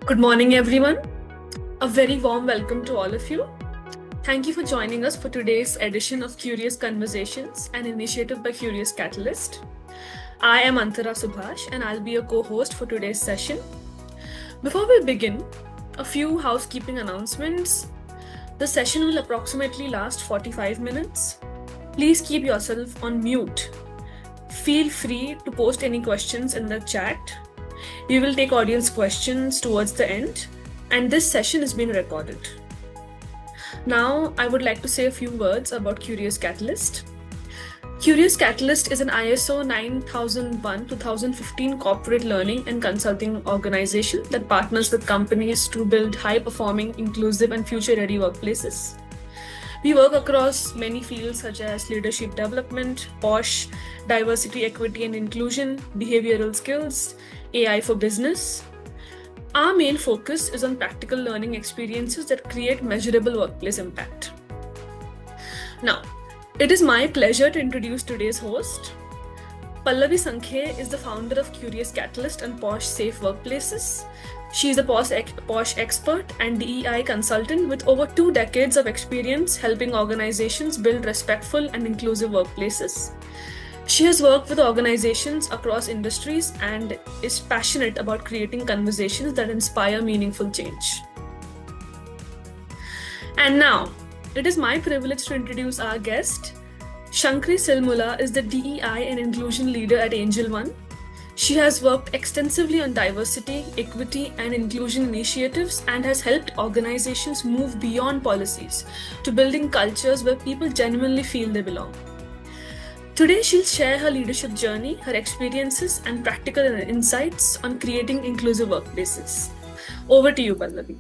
Good morning, everyone. A very warm welcome to all of you. Thank you for joining us for today's edition of Curious Conversations, an initiative by Curious Catalyst. I am Antara Subhash, and I'll be your co-host for today's session. Before we begin, a few housekeeping announcements. The session will approximately last 45 minutes. Please keep yourself on mute. Feel free to post any questions in the chat. We will take audience questions towards the end, and this session is being recorded. Now, I would like to say a few words about Curious Catalyst. Curious Catalyst is an ISO 9001-2015 corporate learning and consulting organization that partners with companies to build high-performing, inclusive, and future-ready workplaces. We work across many fields such as leadership development, POSH, diversity, equity, and inclusion, behavioral skills, AI for business. Our main focus is on practical learning experiences that create measurable workplace impact. Now, it is my pleasure to introduce today's host. Pallavi Sankhe is the founder of Curious Catalyst and POSH Safe Workplaces. She is a POSH expert and DEI consultant with over 2 decades of experience helping organizations build respectful and inclusive workplaces. She has worked with organizations across industries and is passionate about creating conversations that inspire meaningful change. And now, it is my privilege to introduce our guest. Shankri Silmula is the DEI and inclusion leader at Angel One. She has worked extensively on diversity, equity, and inclusion initiatives and has helped organizations move beyond policies to building cultures where people genuinely feel they belong. Today, she'll share her leadership journey, her experiences, and practical insights on creating inclusive workplaces. Over to you, Pallavi.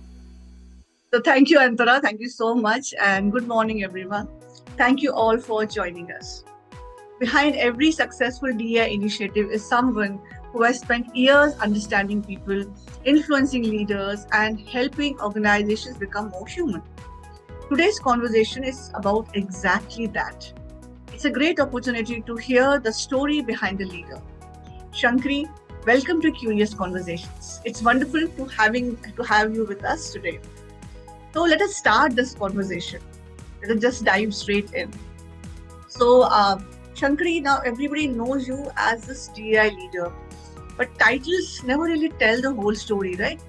So thank you, Antara. Thank you so much. And good morning, everyone. Thank you all for joining us. Behind every successful DEI initiative is someone who has spent years understanding people, influencing leaders, and helping organizations become more human. Today's conversation is about exactly that. It's a great opportunity to hear the story behind the leader. Shankri, welcome to Curious Conversations. It's wonderful to have you with us today. So let us start this conversation. Let us just dive straight in. So, Shankri, now everybody knows you as this DEI leader, but titles never really tell the whole story, right?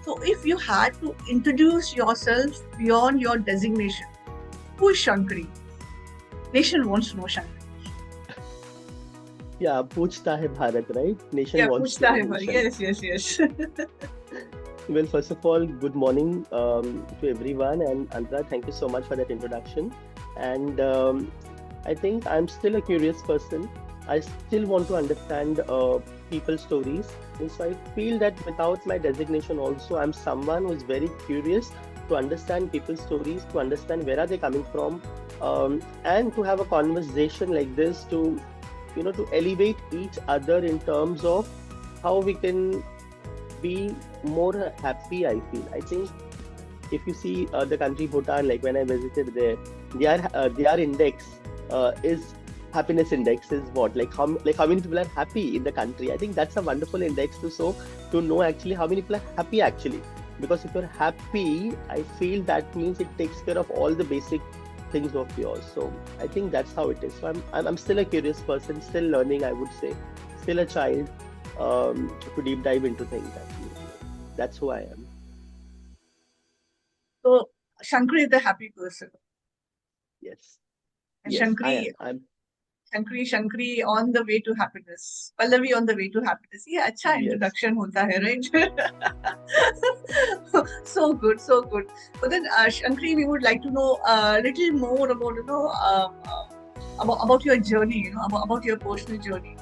So, if you had to introduce yourself beyond your designation, who is Shankri? Nation wants to know Shankri. Yeah, पूछता है Bharat, right? Nation wants to पूछता है know Bharat. Shankri. Yes. Well, first of all, good morning to everyone, and Antara, thank you so much for that introduction. And I think I'm still a curious person. I still want to understand people's stories. And so I feel that without my designation also, I'm someone who's very curious to understand people's stories, to understand where are they coming from, and to have a conversation like this to elevate each other in terms of how we can be more happy. I think if you see the country Bhutan, like when I visited there, their index is happiness index is what, like how many people are happy in the country. I think that's a wonderful index to know actually how many people are happy actually, because if you're happy, I feel that means it takes care of all the basic things of yours. So I think that's how it is. So I'm still a curious person, still learning, I would say, still a child to deep dive into things actually. That's who I am. So, Shankri is the happy person. Yes. And Yes, Shankri, I'm. Shankri on the way to happiness. Pallavi on the way to happiness. Yeah, अच्छा Yes. introduction hota hai, right? So good. But then, Shankri, we would like to know a little more about about your journey. About your personal journey.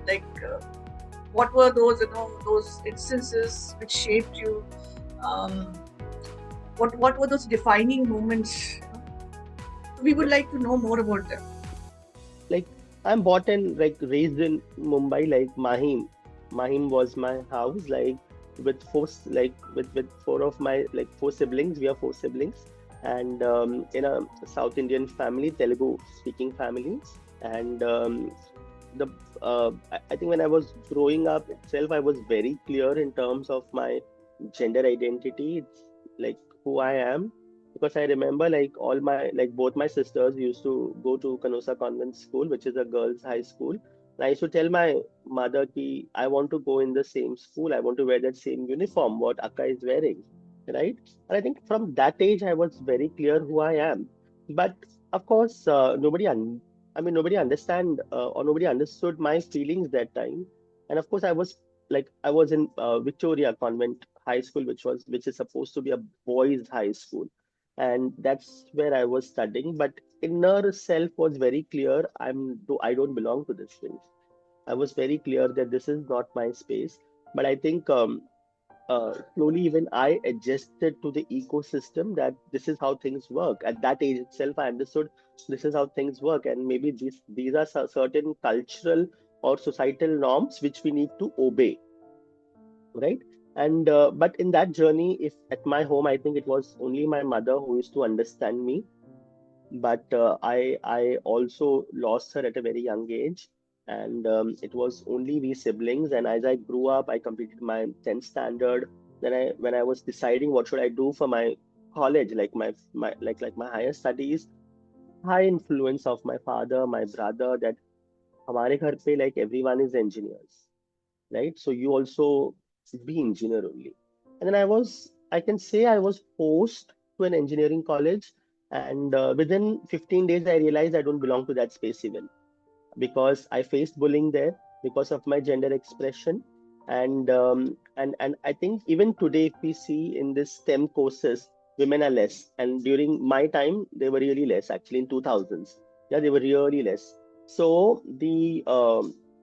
Like, what were those instances which shaped you? What were those defining moments? We would like to know more about them. Like I'm bought and like raised in Mumbai, like Mahim. Mahim was my house, like with with four of my like four siblings. We are four siblings, and in a South Indian family, Telugu speaking family, and the I think when I was growing up itself, I was very clear in terms of my gender identity. It's like who I am, because I remember like all my like both my sisters used to go to Canosa Convent School, which is a girls' high school. And I used to tell my mother ki I want to go in the same school. I want to wear that same uniform what Akka is wearing, right? And I think from that age I was very clear who I am. But of course, nobody understand or nobody understood my feelings that time. And of course, I was in Victoria Convent High School, which is supposed to be a boys' high school, and that's where I was studying. But inner self was very clear. I don't belong to this thing. I was very clear that this is not my space. But I think slowly even I adjusted to the ecosystem that this is how things work. At that age itself, I understood this is how things work, and maybe these are certain cultural or societal norms which we need to obey, right? And but in that journey, if at my home, I think it was only my mother who used to understand me, but I also lost her at a very young age, and it was only we siblings. And as I grew up, I completed my 10th standard. Then when I was deciding what should I do for my college, like my higher studies, high influence of my father, my brother, that हमारे घर पे like everyone is engineers, right? So you also be engineer only. And then I can say I was forced to an engineering college, and within 15 days, I realized I don't belong to that space even, because I faced bullying there because of my gender expression. And I think even today, if we see in this STEM courses, women are less. And during my time, they were really less. Actually, in 2000s, yeah, they were really less. So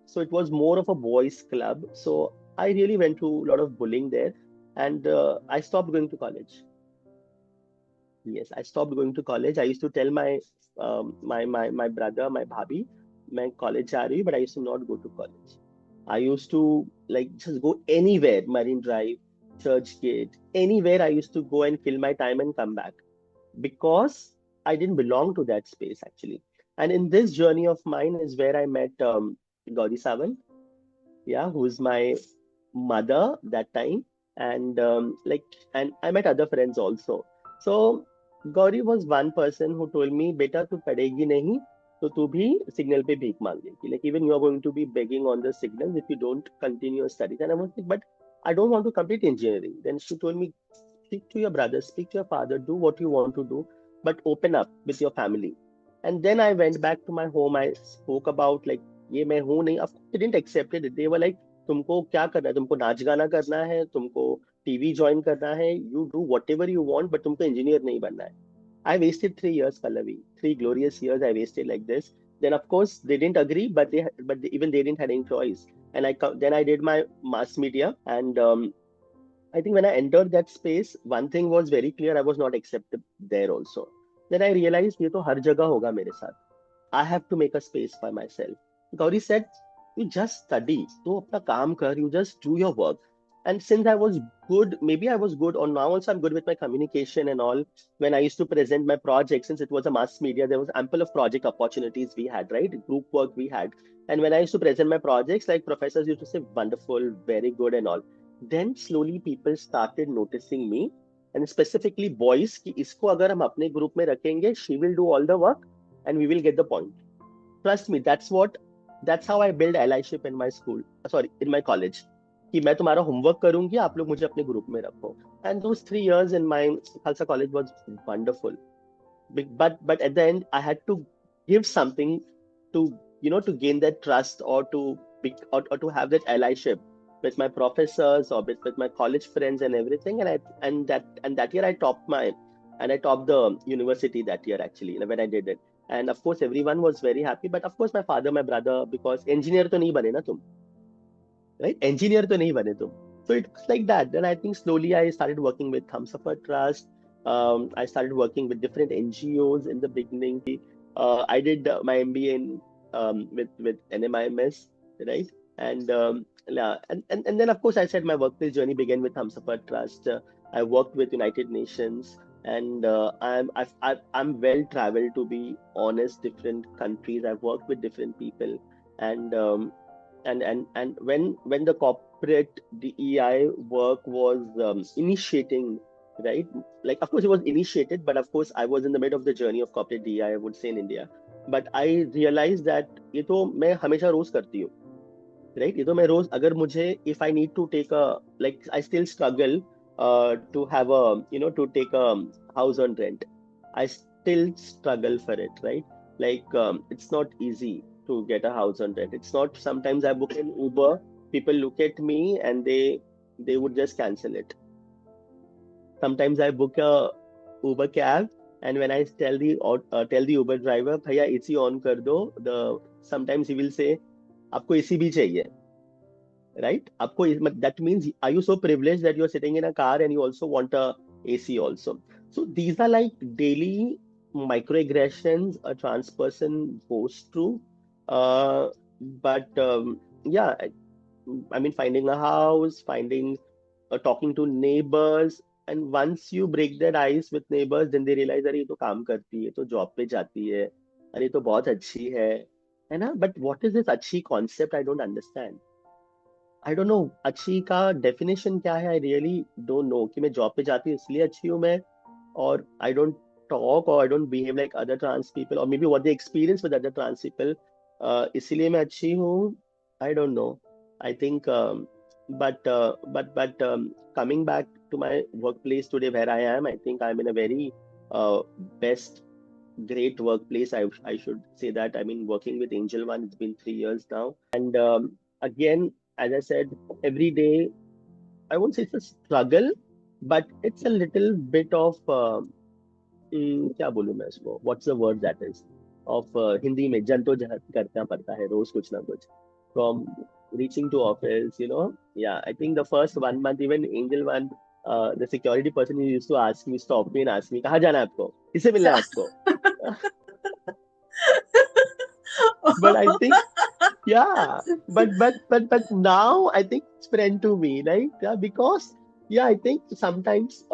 so it was more of a boys' club. So I really went through a lot of bullying there, and I stopped going to college. Yes, I stopped going to college. I used to tell my brother, my bhabhi, मैं college जा रही हूँ, but I used to not go to college. I used to like just go anywhere, Marine Drive, Church Gate, anywhere I used to go and fill my time and come back, because I didn't belong to that space actually. And in this journey of mine is where I met Gauri Sawant, yeah, who's my mother that time, and and I met other friends also. So Gauri was one person who told me, "बेटा तू पढ़ेगी नहीं, तो तू भी signal पे भीख मांगेगी. Like even you are going to be begging on the signals if you don't continue your studies." And I was like, "But I don't want to complete engineering." Then she told me, "Speak to your brother, speak to your father, do what you want to do, but open up with your family." And then I went back to my home. I spoke about like ये मैं हूँ नहीं. Of course, they didn't accept it. They were like, तुमको क्या करना है, तुमको नाच गाना करना है, तुमको टीवी ज्वाइन करना है, you do whatever you want, but तुमको इंजीनियर नहीं बनना है. I wasted 3 years, Pallavi. 3 glorious years I wasted like this. Then of course they didn't agree, even they didn't have any choice. And then I did my mass media, and I think when I entered that space, one thing was very clear: I was not accepted there also. Then I realized ये तो हर जगह होगा मेरे साथ. I have to make a space by myself. Gauri said, "You just study. तो अपना काम कर. You just do your work." And since I was good, maybe I was good, or now also I'm good with my communication and all. When I used to present my project, since it was a mass media, there was ample of project opportunities we had, right? Group work we had. And when I used to present my projects, like professors used to say, "Wonderful, very good," and all. Then slowly people started noticing me, and specifically boys, कि इसको अगर हम अपने group में रखेंगे, she will do all the work and we will get the point. Trust me, that's how I build allyship in my school. Sorry, in my college. कि मैं तुम्हारा होमवर्क करूंगी, आप लोग मुझे अपने ग्रुप में रखो. And those 3 years in my Khalsa college was wonderful. But at the end, I had to give something to to gain that trust, or to have that allyship with my professors, or with my college friends and everything. And that year I topped the university that year actually, when I did it. And of course everyone was very happy, but of course my father, my brother, because engineer तो नहीं बने ना तुम, right? Engineer तो नहीं बने तुम. So it was like that. Then I think slowly I started working with Humsafar Trust. I started working with different NGOs in the beginning. I did my MBA with NMIMS, right? And yeah, and then of course I said my workplace journey began with Humsafar Trust. I worked with United Nations, and I'm well traveled, to be honest, different countries. I've worked with different people, and and when the corporate DEI work was initiating, right? Like, of course, it was initiated, but of course, I was in the middle of the journey of corporate DEI, I would say, in India. But I realized that ये तो मैं हमेशा रोज करती हूँ, right? ये तो मैं रोज, अगर मुझे, if I need to take a, like, I still struggle to have a, to take a house on rent. I still struggle for it, right? Like, it's not easy to get a house on rent. It's not, sometimes I book an Uber, people look at me and they would just cancel it. Sometimes I book a Uber cab, and when I tell the Uber driver, भैया AC on कर दो, the sometimes he will say, आपको AC भी चाहिए, right? आपको, that means, are you so privileged that you're sitting in a car and you also want a AC also? So these are like daily microaggressions a trans person goes through. But yeah, I mean, finding a house, talking to neighbors, and once you break that ice with neighbors, then they realize, अरे ये तो काम करती है, तो job पे जाती है, अरे ये तो बहुत अच्छी है ना? But what is this अच्छी concept? I don't understand. I don't know अच्छी का डेफिनेशन क्या है. आई रियली डोंट नो कि मैं जॉब पे जाती हूँ इसलिए अच्छी हूँ मैं, और I don't talk or I don't behave like other trans people, or maybe what they experience with other trans people, इसलिए मैं अच्छी हूँ. I don't know. I think, coming back to my workplace today where I am, I think I'm in a very best, great workplace. I should say that. I mean, working with Angel One, it's been 3 years now. And again, as I said, every day, I won't say it's a struggle, but it's a little bit of क्या बोलूं मैं इसको, what's the word that is of Hindi में, जद्दोजहद करना पड़ता है रोज कुछ ना कुछ, from reaching to office, yeah. I think the first 1 month, even Angel One, the security person, he used to stop me and ask me, कहाँ जाना है आपको, किससे मिलना है आपको? But I think, yeah, but now I think it's friend to me, right? Yeah, because yeah, I think sometimes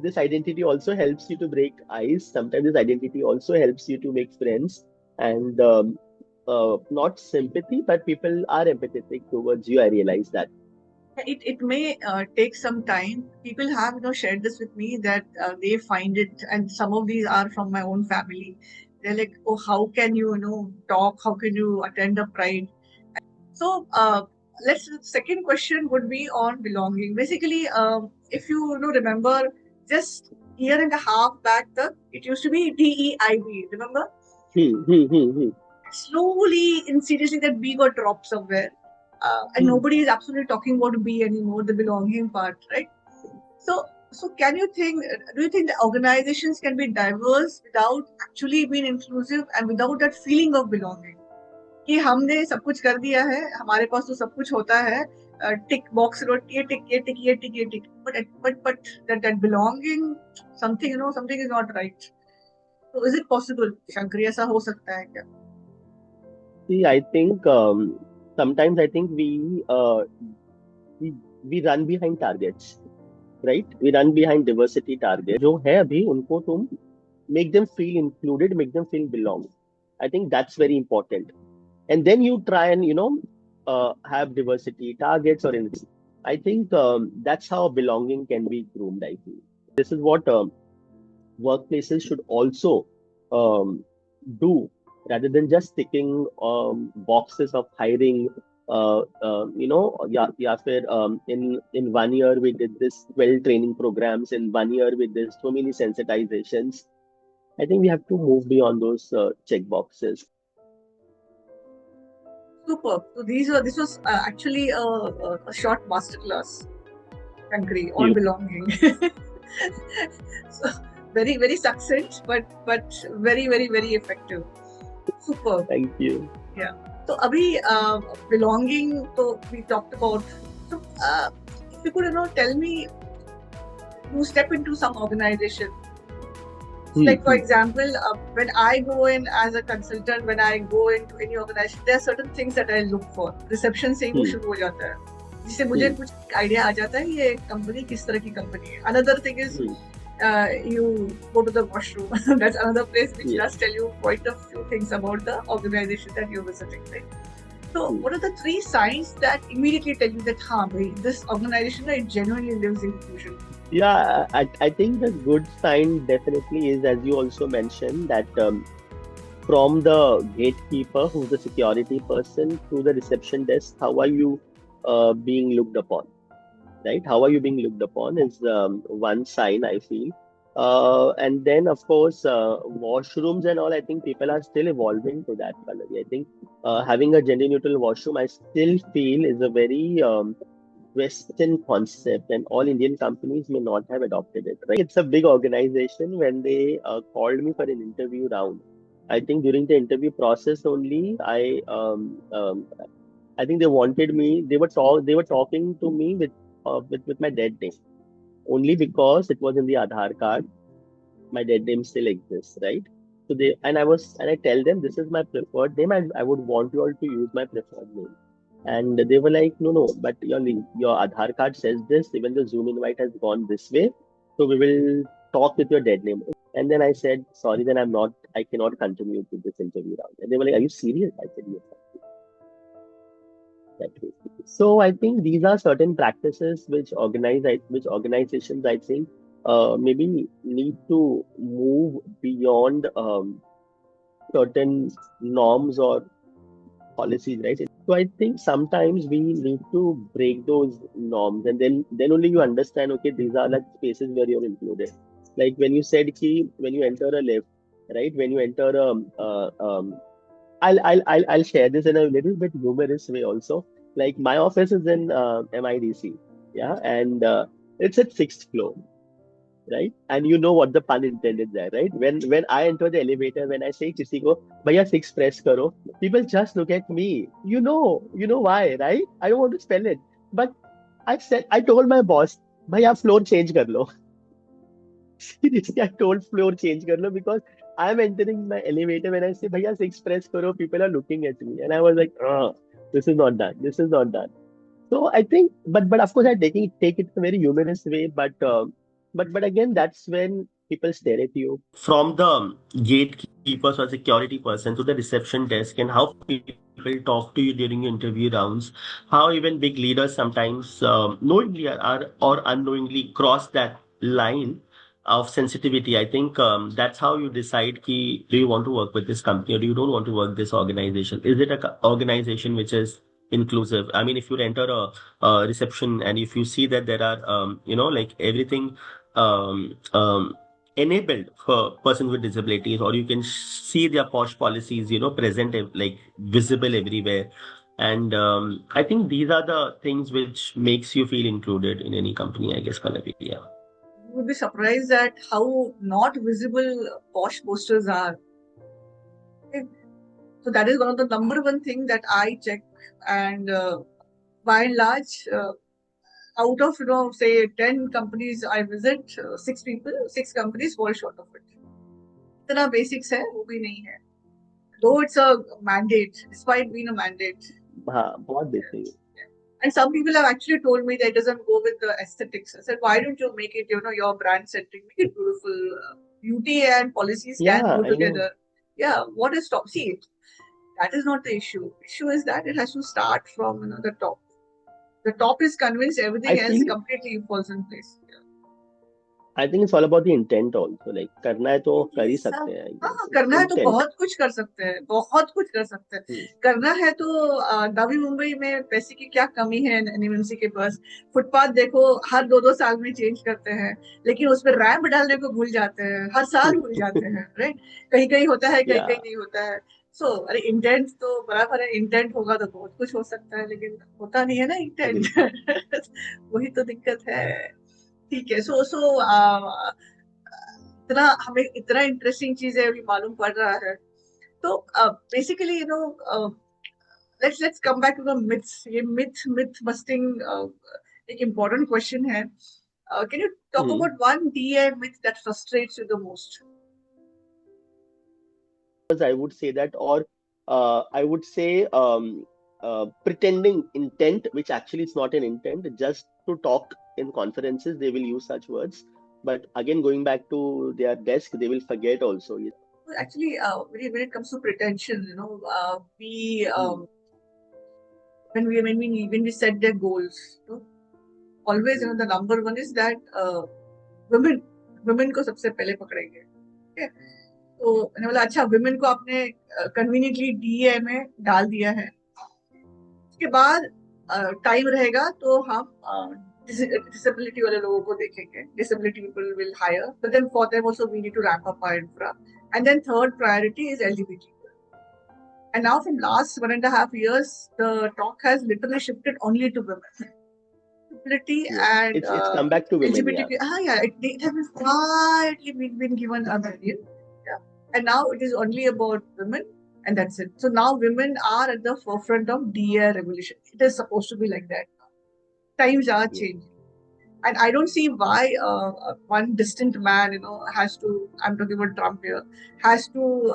this identity also helps you to break ice. Sometimes this identity also helps you to make friends, and not sympathy, but people are empathetic towards you. I realize that. It may take some time. People have shared this with me that they find it, and some of these are from my own family. They're like, oh, how can you talk? How can you attend a pride? So second question would be on belonging. Basically, if you remember, just year and a half back, it used to be DEIB. Remember? Slowly, insidiously, that B got dropped somewhere, and nobody is absolutely talking about B anymore. The belonging part, right? So can you think? Do you think the organizations can be diverse without actually being inclusive and without that feeling of belonging? कि हमने सब कुछ कर दिया है, हमारे पास तो सब कुछ होता है, टिक बॉक्स ये टिक ये टिक ये टिक ये टिक, but that belonging, something is not right. So is it possible, Shankri? ऐसा हो सकता है क्या? See, I think sometimes I think we run behind targets, right? We run behind diversity targets. जो है अभी उनको तुम make them feel included, make them feel belong. I think that's very important. And then you try and have diversity targets or anything. I think that's how belonging can be groomed. I think this is what workplaces should also do, rather than just ticking boxes of hiring. Yeah, in 1 year we did this 12 training programs. In 1 year we did so many sensitizations. I think we have to move beyond those check boxes. Super. So this was actually a short masterclass, Shankri, on belonging. So very, very succinct, but very, very, very effective. Super. Thank you. Yeah. So abhi belonging, so we talked about. So if you could tell me, you step into some organization. Like, for example, when I go in as a consultant, when I go into any organization, there are certain things that I look for. Reception से ही वो शुरू हो जाता है, जिससे मुझे कुछ idea आ जाता है ये कंपनी किस तरह की कंपनी है. Another thing is you go to the washroom. That's another place which does tell you quite a few things about the organization that you're visiting. Right? So, what are the 3 signs that immediately tell you that, this organization it genuinely lives inclusion? Yeah, I think the good sign definitely is, as you also mentioned, that from the gatekeeper, who's the security person, to the reception desk, how are you being looked upon, right? How are you being looked upon is one sign, I feel. And then, of course, washrooms and all, I think people are still evolving to that, Pallavi. I think having a gender neutral washroom, I still feel is a very Western concept, and all Indian companies may not have adopted it, right? It's a big organization. When they called me for an interview round, I think during the interview process only, I think they wanted me. They were talking to me with my dead name only because it was in the Aadhaar card. My dead name still exists, right? So I tell them this is my preferred name, and I would want you all to use my preferred name. And they were like, no, no, but your Aadhaar card says this. Even the Zoom invite has gone this way, so we will talk with your dead name. And then I said, sorry, then I cannot continue with this interview round. And they were like, are you serious? I said, yes, that way. So I think these are certain practices which organizations I think maybe need to move beyond certain norms or policies, right? So I think sometimes we need to break those norms, and then only you understand. Okay, these are like spaces where you're included. Like when you said, ki, when you enter a lift, right? When you enter I'll share this in a little bit humorous way also. Like my office is in MIDC, yeah, and it's at sixth floor, right? And you know what the pun intended there, right? When I enter the elevator, when I say किसी को भैया six press करो, people just look at me. You know why, right? I don't want to spell it, but I told my boss, भैया floor change कर लो. Seriously, I told floor change kar lo because I'm entering my elevator when I say bhaiya six press karo, people are looking at me, and I was like, this is not done. This is not done. So I think, but of course I take it in a very humorous way, but again that's when people stare at you from the gatekeepers or security person to the reception desk, and how people talk to you during your interview rounds, how even big leaders sometimes knowingly or unknowingly cross that line of sensitivity. I think that's how you decide ki, do you want to work with this company or do you don't want to work this organization? Is it a organization which is inclusive? I mean, if you enter a reception and if you see that there are like everything enabled for persons with disabilities, or you can see their posh policies present like visible everywhere. And I think these are the things which makes you feel included in any company, I guess, Pallavi. Yeah. You would be surprised at how not visible posh posters are. Okay? So that is one of the number one thing that I check, and by and large, out of say 10 companies I visit, 6 companies fall short of it. इतना basics है वो भी नहीं है. Though it's a mandate, despite being a mandate. हाँ बहुत basic है. And some people have actually told me that it doesn't go with the aesthetics. I said, why don't you make it, your brand centric, make it beautiful. Beauty and policies can Yeah, go I know. together. Yeah, what is top? See, that is not the issue. Issue is that it has to start from the top. The top is convinced, I everything else feel completely falls in place. Yeah. I think it's all about the intent also. Like करना है तो कर ही ये सब सकते हैं, I हाँ guess. It's करना है तो intent. बहुत कुछ कर सकते हैं, बहुत कुछ कर सकते हैं. करना है तो नवी मुंबई में पैसे की क्या कमी है एनएमसी के पास. फुटपाथ देखो हर 2-2 साल में चेंज करते हैं, लेकिन उसमें रैंप डालने को भूल जाते हैं, हर साल भूल जाते हैं, राइट. कहीं कहीं होता है, कहीं कहीं Yeah. नहीं होता है. सो अरे इंटेंट तो बराबर है, इंटेंट होगा तो बहुत कुछ हो सकता है, लेकिन होता नहीं है ना इंटेंट. वही तो दिक्कत है. ठीक है. सो इतना हमें इतना इंटरेस्टिंग चीज है अभी मालूम पड़ रहा है. तो basically let's come back to the myths. ये myth busting एक important question है. Can you talk Hmm. about one DI myth that frustrates you the most? I would say that, or I would say pretending intent, which actually is not an intent, just to talk in conferences, they will use such words. But again, going back to their desk, they will forget also. Actually, when it comes to pretension, we Hmm. when we set their goals. Always, the number one is that women को सबसे पहले पकड़ेंगे. Okay? तो मैंने बोला अच्छा women को आपने conveniently DEI में डाल दिया है. उसके बाद टाइम रहेगा तो हम disability वाले लोगों को देखेंगे. Disability people will hire, but then for them also we need to ramp up our infra. And then third priority is LGBT. And now from last 1.5 years, the talk has literally shifted only to women. And it's come back to women. LGBTQ, it has been quietly been given a value. Yeah. And now it is only about women, and that's it. So now women are at the forefront of DEI revolution. It is supposed to be like that. Times are changing. And I don't see why one distant man, has to, I'm talking about Trump here, has to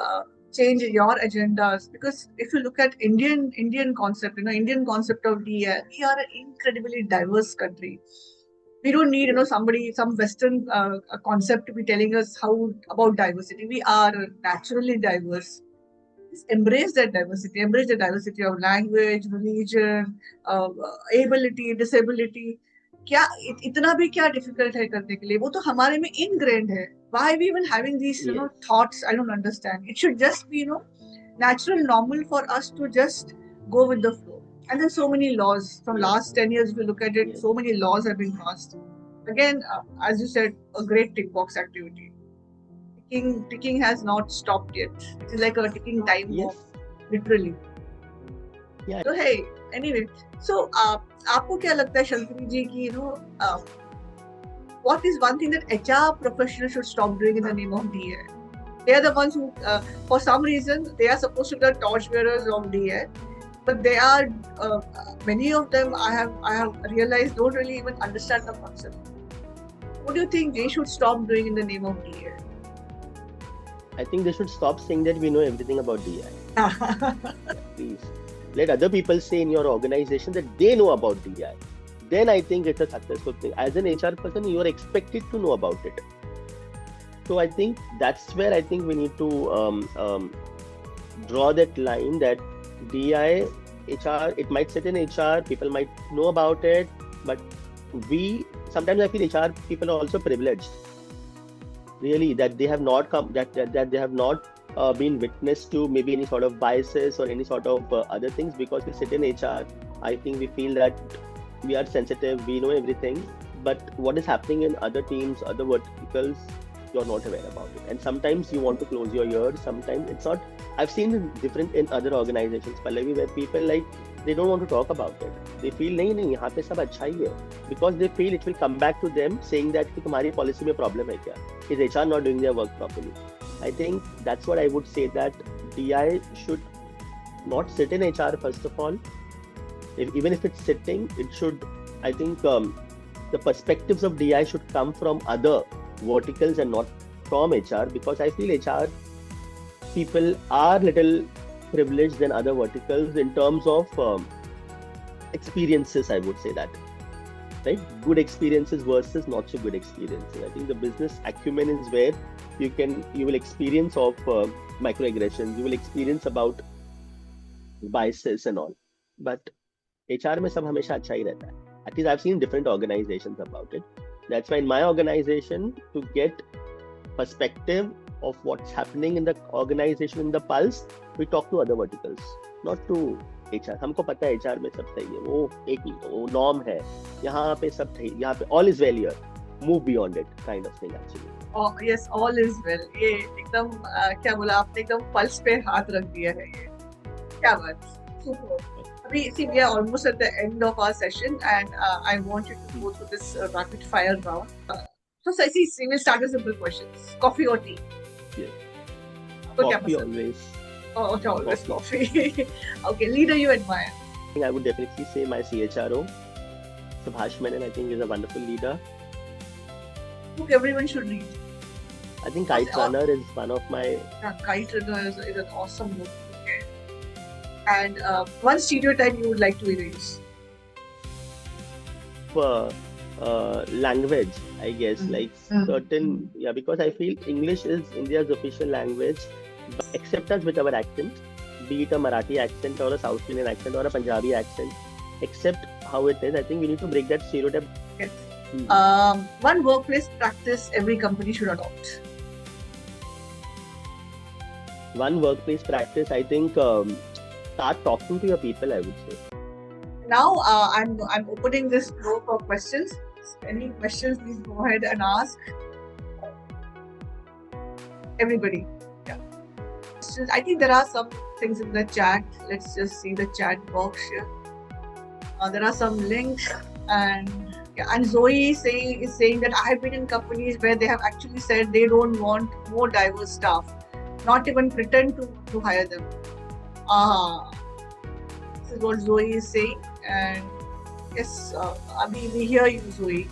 change your agendas. Because if you look at Indian concept, Indian concept of DEI, we are an incredibly diverse country. We don't need, some Western concept to be telling us how about diversity. We are naturally diverse. Embrace that diversity. Embrace the diversity of language, religion, ability, disability. क्या इतना भी क्या difficult है करने के लिए? वो तो हमारे में इनग्रेन्ड है. Why we even having these thoughts? I don't understand. It should just be natural, normal for us to just go with the flow. And there's so many laws from last 10 years. If you look at it, so many laws have been passed. Again, as you said, a great tick box activity. Ticking has not stopped yet. It is like a ticking time bomb, literally. Yeah. So hey, anyway, so आपको क्या लगता है शंकरी जी की what is one thing that HR professionals should stop doing in the name of DEI? They are the ones who, for some reason, they are supposed to be the torchbearers of DEI, but they are many of them. I have realized don't really even understand the concept. What do you think they should stop doing in the name of DEI? I think they should stop saying that we know everything about DEI. Please. Let other people say in your organization that they know about DEI. Then I think it's a successful thing. As an HR person, you are expected to know about it. So I think that's where I think we need to draw that line that DEI, HR, it might sit in HR, people might know about it, but sometimes I feel HR people are also privileged. Really, that they have not come, that they have not been witness to maybe any sort of biases or any sort of other things, because we sit in HR. I think we feel that we are sensitive, we know everything, but what is happening in other teams, other verticals, you're not aware about it. And sometimes you want to close your ears, sometimes it's not. I've seen it different in other organizations, Pallavi, where people they don't want to talk about it. They feel nahi, yahan pe sab acha hi hai. Because they feel it will come back to them saying that ki tumhari policy mein problem hai kya? Is HR not doing their work properly? I think that's what I would say, that DI should not sit in HR first of all. Even if it's sitting, it should, I think the perspectives of DI should come from other verticals and not from HR, because I feel HR people are little privileged than other verticals in terms of experiences, I would say that. Right? Good experiences versus not so good experiences. I think the business acumen is where you will experience of microaggressions, you will experience about biases and all. But HR में सब हमेशा अच्छा ही रहता है. At least I've seen different organizations about it. That's why in my organization, to get perspective of what's happening in the organization, in the pulse, we talk to other verticals, not to HR. हमको पता है HR में सब सही है, वो norm है, यहाँ पे सब सही, यहाँ पे all is well here. Move beyond it, kind of thing actually. Oh yes, all is well. ये एकदम क्या बोला आपने, एकदम पल्स पे हाथ रख दिया है ये. क्या बात. Super. See, we are almost at the end of our session, and I want you to go through this rapid fire round. So, Saisi, we'll start with simple questions. Coffee or tea? Yes. Coffee always. Oh, okay, always coffee. Okay, leader you admire? I think I would definitely say my CHRO, Subhash Menon. I think is a wonderful leader. Book everyone should read. I think Kite Runner is one of my. Yeah, Kite Runner is an awesome book. And one stereotype you would like to erase? Language, I guess, certain, because I feel English is India's official language, accept us with our accent, be it a Marathi accent or a South Indian accent or a Punjabi accent. accept how it is. I think we need to break that stereotype. Yes. Hmm. One workplace practice every company should adopt. One workplace practice, I think, start talking to your people, I would say. Now I'm opening this floor for questions. Any questions, please go ahead and ask. Everybody. Yeah. Questions. I think there are some things in the chat. Let's just see the chat box here. There are some links, and Zoe is saying that I have been in companies where they have actually said they don't want more diverse staff, not even pretend to hire them. This is what Zoe is saying, and yes, Abhi, we hear you, Zoe.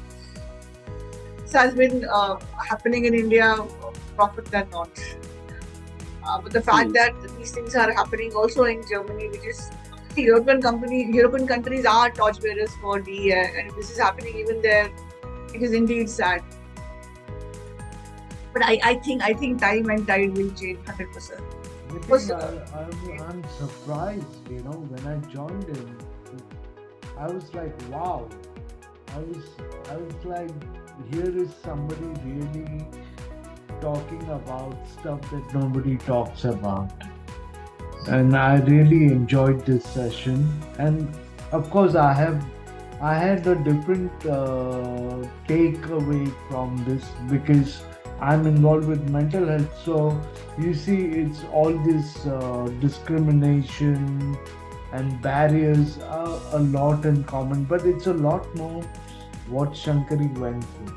This has been happening in India, profit than not. But the fact that these things are happening also in Germany, which is European countries are torchbearers for DEI, and if this is happening even there, it is indeed sad. But I think time and tide will change 100%. I'm surprised, when I joined him, I was like, wow. I was like, here is somebody really talking about stuff that nobody talks about. And I really enjoyed this session. And of course, I had a different takeaway from this because I'm involved with mental health. So you see, it's all this discrimination and barriers are a lot in common, but it's a lot more what Shankari went through.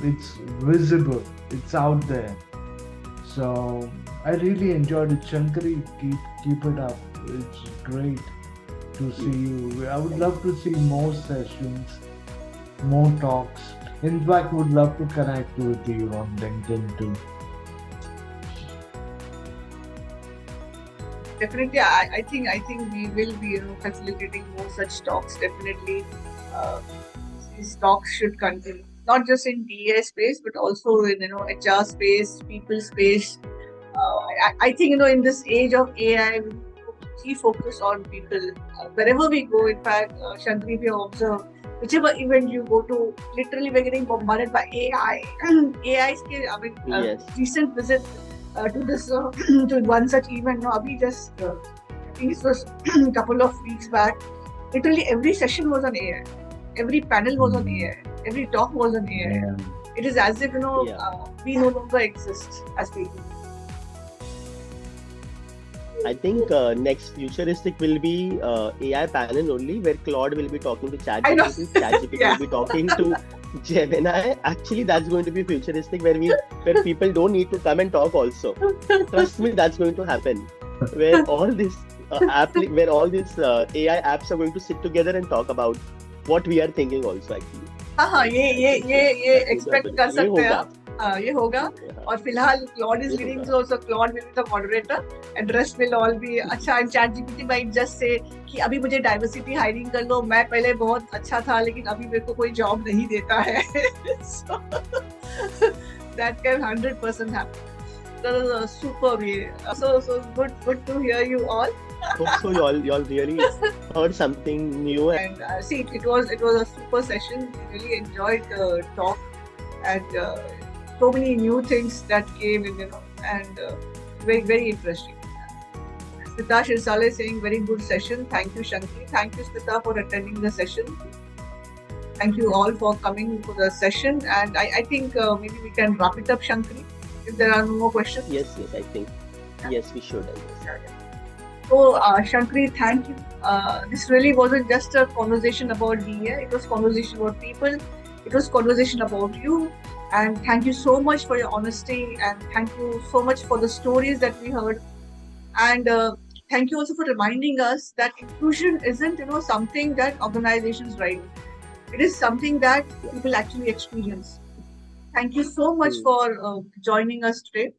It's visible, it's out there. So I really enjoyed it. Shankari, keep it up. It's great to see you. I would love to see more sessions, more talks. In fact, would love to connect with you on LinkedIn too. Definitely, I think we will be facilitating more such talks. Definitely, these talks should continue, not just in DEI space, but also in HR space, people space. I think in this age of AI, we key focus on people. Wherever we go, in fact, Shankri, if you observe, whichever event you go to, literally we're getting bombarded by AI. AI scale. I mean, Yes. recent visit to this to one such event. No, Abhi just I think it was a couple of weeks back. Literally every session was on AI. Every panel was on AI. Every talk was on AI. Yeah. It is as if we no longer exist as people. I think next futuristic will be AI panel only, where Claude will be talking to I know. ChatGPT, ChatGPT will be talking to Gemini. Actually, that's going to be futuristic, where people don't need to come and talk also. Trust me, that's going to happen. Where all these where all these AI apps are going to sit together and talk about what we are thinking also actually. हाँ ये expect कर ये सकते हैं होगा. आप. ये होगा. और फिलहाल Claude is ये leading, होगा. so Claude will be the moderator, and rest will all be अच्छा. And ChatGPT might just say कि अभी मुझे diversity hiring कर लो. मैं पहले बहुत अच्छा था, लेकिन अभी मेरे को कोई job नहीं देता है. So that can 100% happen. So super. So good to hear you all. Hope so y'all really heard something new. And see, it was a super session. Really enjoyed the talk, and so many new things that came in, and very very interesting. Smita Shirsale saying very good session. Thank you, Shankri. Thank you, Smita, for attending the session. Thank you all for coming to the session, and I think maybe we can wrap it up, Shankri, if there are no more questions. Yes, I think yes we should. So, Shankri, thank you. This really wasn't just a conversation about DEI. It was conversation about people. It was conversation about you. And thank you so much for your honesty. And thank you so much for the stories that we heard. And thank you also for reminding us that inclusion isn't, something that organizations write. It is something that people actually experience. Thank you so much for joining us today.